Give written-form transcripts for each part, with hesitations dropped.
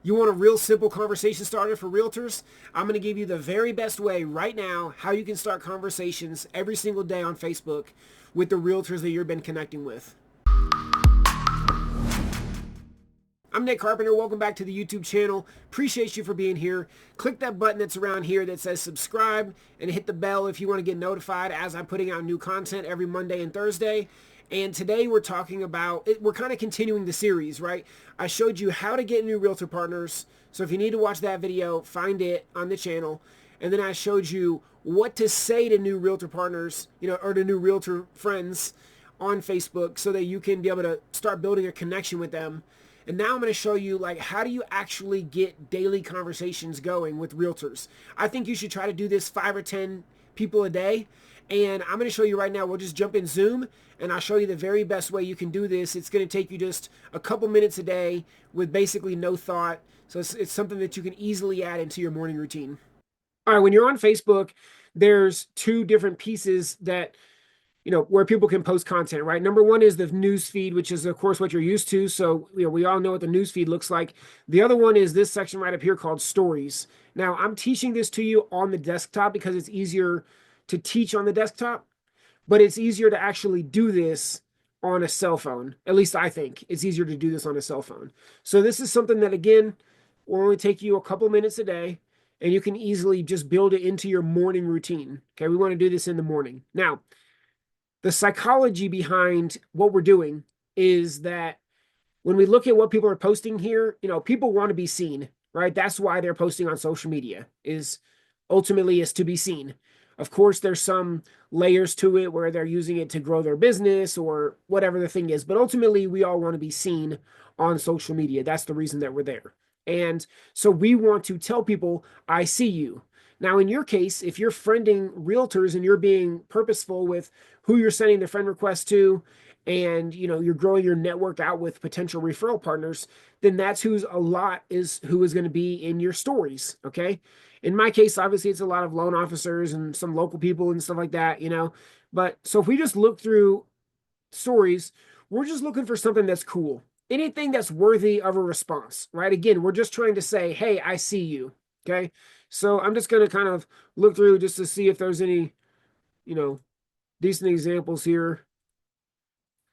You want a real simple conversation starter for realtors? I'm going to give you the very best way right now how you can start conversations every single day on Facebook with the realtors that you've been connecting with. I'm Nick Carpenter. Welcome back to the YouTube channel. Appreciate you for being here. Click that button that's around here that says subscribe and hit the bell if you want to get notified as I'm putting out new content every Monday and Thursday. And today we're talking about, we're kind of continuing the series, right? I showed you how to get new realtor partners. So if you need to watch that video, find it on the channel. And then I showed you what to say to new realtor partners, or to new realtor friends on Facebook so that you can be able to start building a connection with them. And now I'm going to show you like how do you actually get daily conversations going with realtors. I think you should try to do this 5 or 10 people a day. And I'm going to show you right now. We'll just jump in Zoom and I'll show you the very best way you can do this. It's going to take you just a couple minutes a day with basically no thought. So it's something that you can easily add into your morning routine. All right, when you're on Facebook, there's two different pieces that where people can post content, right? Number one is the news feed, which is of course what you're used to. So, we all know what the news feed looks like. The other one is this section right up here called stories. Now I'm teaching this to you on the desktop because it's easier to teach on the desktop, but it's easier to actually do this on a cell phone. At least I think it's easier to do this on a cell phone. So this is something that again, will only take you a couple minutes a day and you can easily just build it into your morning routine. Okay. We want to do this in the morning. Now, the psychology behind what we're doing is that when we look at what people are posting here, people want to be seen, right? That's why they're posting on social media is ultimately is to be seen. Of course, there's some layers to it where they're using it to grow their business or whatever the thing is, but ultimately we all want to be seen on social media. That's the reason that we're there. And so we want to tell people, I see you. Now, in your case, if you're friending realtors and you're being purposeful with who you're sending the friend request to, and you're growing your network out with potential referral partners, then that's who is going to be in your stories. Okay. In my case, obviously it's a lot of loan officers and some local people and stuff like that, but so if we just look through stories, we're just looking for something that's cool, anything that's worthy of a response, right? Again, we're just trying to say, hey, I see you. Okay. So I'm just going to kind of look through just to see if there's any, you know, decent examples here.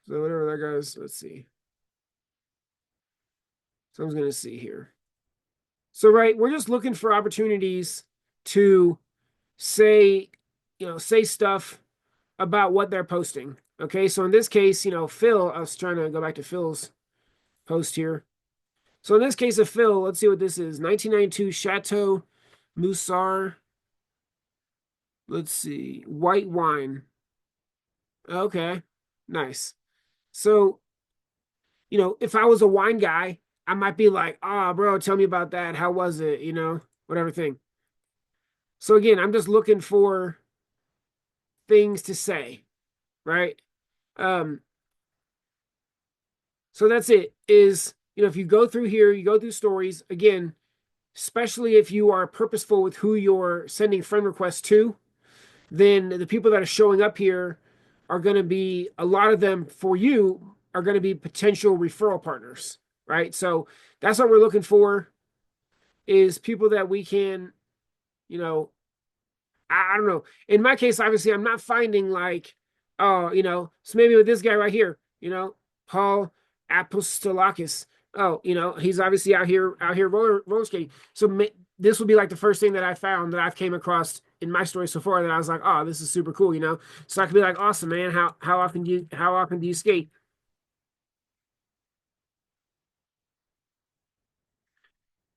So whatever that goes, let's see. So I'm going to see here. So, right, we're just looking for opportunities to say, say stuff about what they're posting. Okay. So in this case, Phil, I was trying to go back to Phil's post here. So in this case of Phil, let's see what this is. 1992 Chateau Moussard. Let's see. White wine. Okay. Nice. So, if I was a wine guy, I might be like, oh, bro, tell me about that. How was it? Whatever thing. So again, I'm just looking for things to say, right? Um, so that's it. Is, if you go through here, you go through stories, again, especially if you are purposeful with who you're sending friend requests to, then the people that are showing up here are going to be, a lot of them for you are going to be potential referral partners, right? So that's what we're looking for is people that we can, you know, I don't know. In my case, obviously, I'm not finding like, oh, so maybe with this guy right here, Paul Apostolakis. Oh, he's obviously out here roller skating. So this would be like the first thing that I found that I've came across in my story so far that I was like, oh, this is super cool. So I could be like, awesome, man. How often do you skate?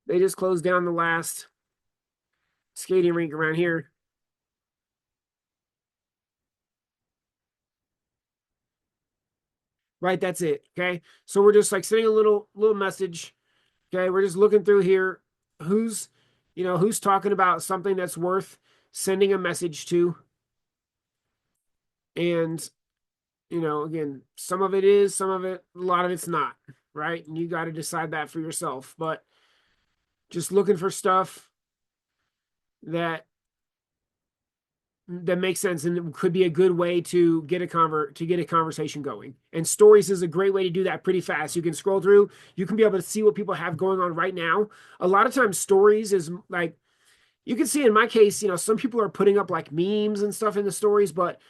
They just closed down the last skating rink around here. Right, that's it. Okay. So we're just like sending a little message. Okay, we're just looking through here. Who's, who's talking about something that's worth sending a message to. And, again, some of it is, some of it, a lot of it's not, right? And you got to decide that for yourself. But just looking for stuff that That makes sense, and it could be a good way to get a conversation going. And stories is a great way to do that pretty fast. You can scroll through, you can be able to see what people have going on right now. A lot of times stories is like, you can see in my case, some people are putting up like memes and stuff in the stories, but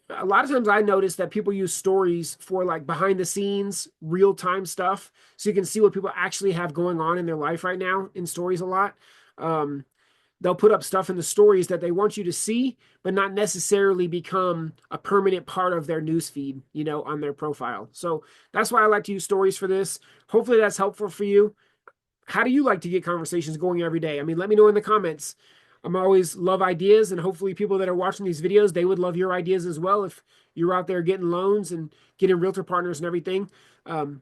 a lot of times I notice that people use stories for like behind the scenes, real time stuff. So you can see what people actually have going on in their life right now in stories a lot. Um, they'll put up stuff in the stories that they want you to see, but not necessarily become a permanent part of their news feed, on their profile. So that's why I like to use stories for this. Hopefully that's helpful for you. How do you like to get conversations going every day? I mean, let me know in the comments. I'm always love ideas, and hopefully people that are watching these videos, they would love your ideas as well if you're out there getting loans and getting realtor partners and everything. Um,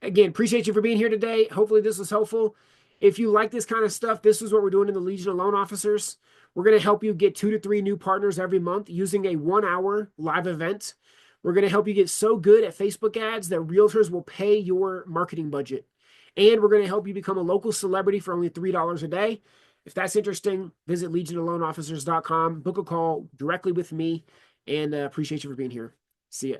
Again, appreciate you for being here today. Hopefully this was helpful. If you like this kind of stuff, this is what we're doing in the Legion of Loan Officers. We're going to help you get 2 to 3 new partners every month using a 1-hour live event. We're going to help you get so good at Facebook ads that realtors will pay your marketing budget. And we're going to help you become a local celebrity for only $3 a day. If that's interesting, visit legionofloanofficers.com, book a call directly with me, and appreciate you for being here. See ya.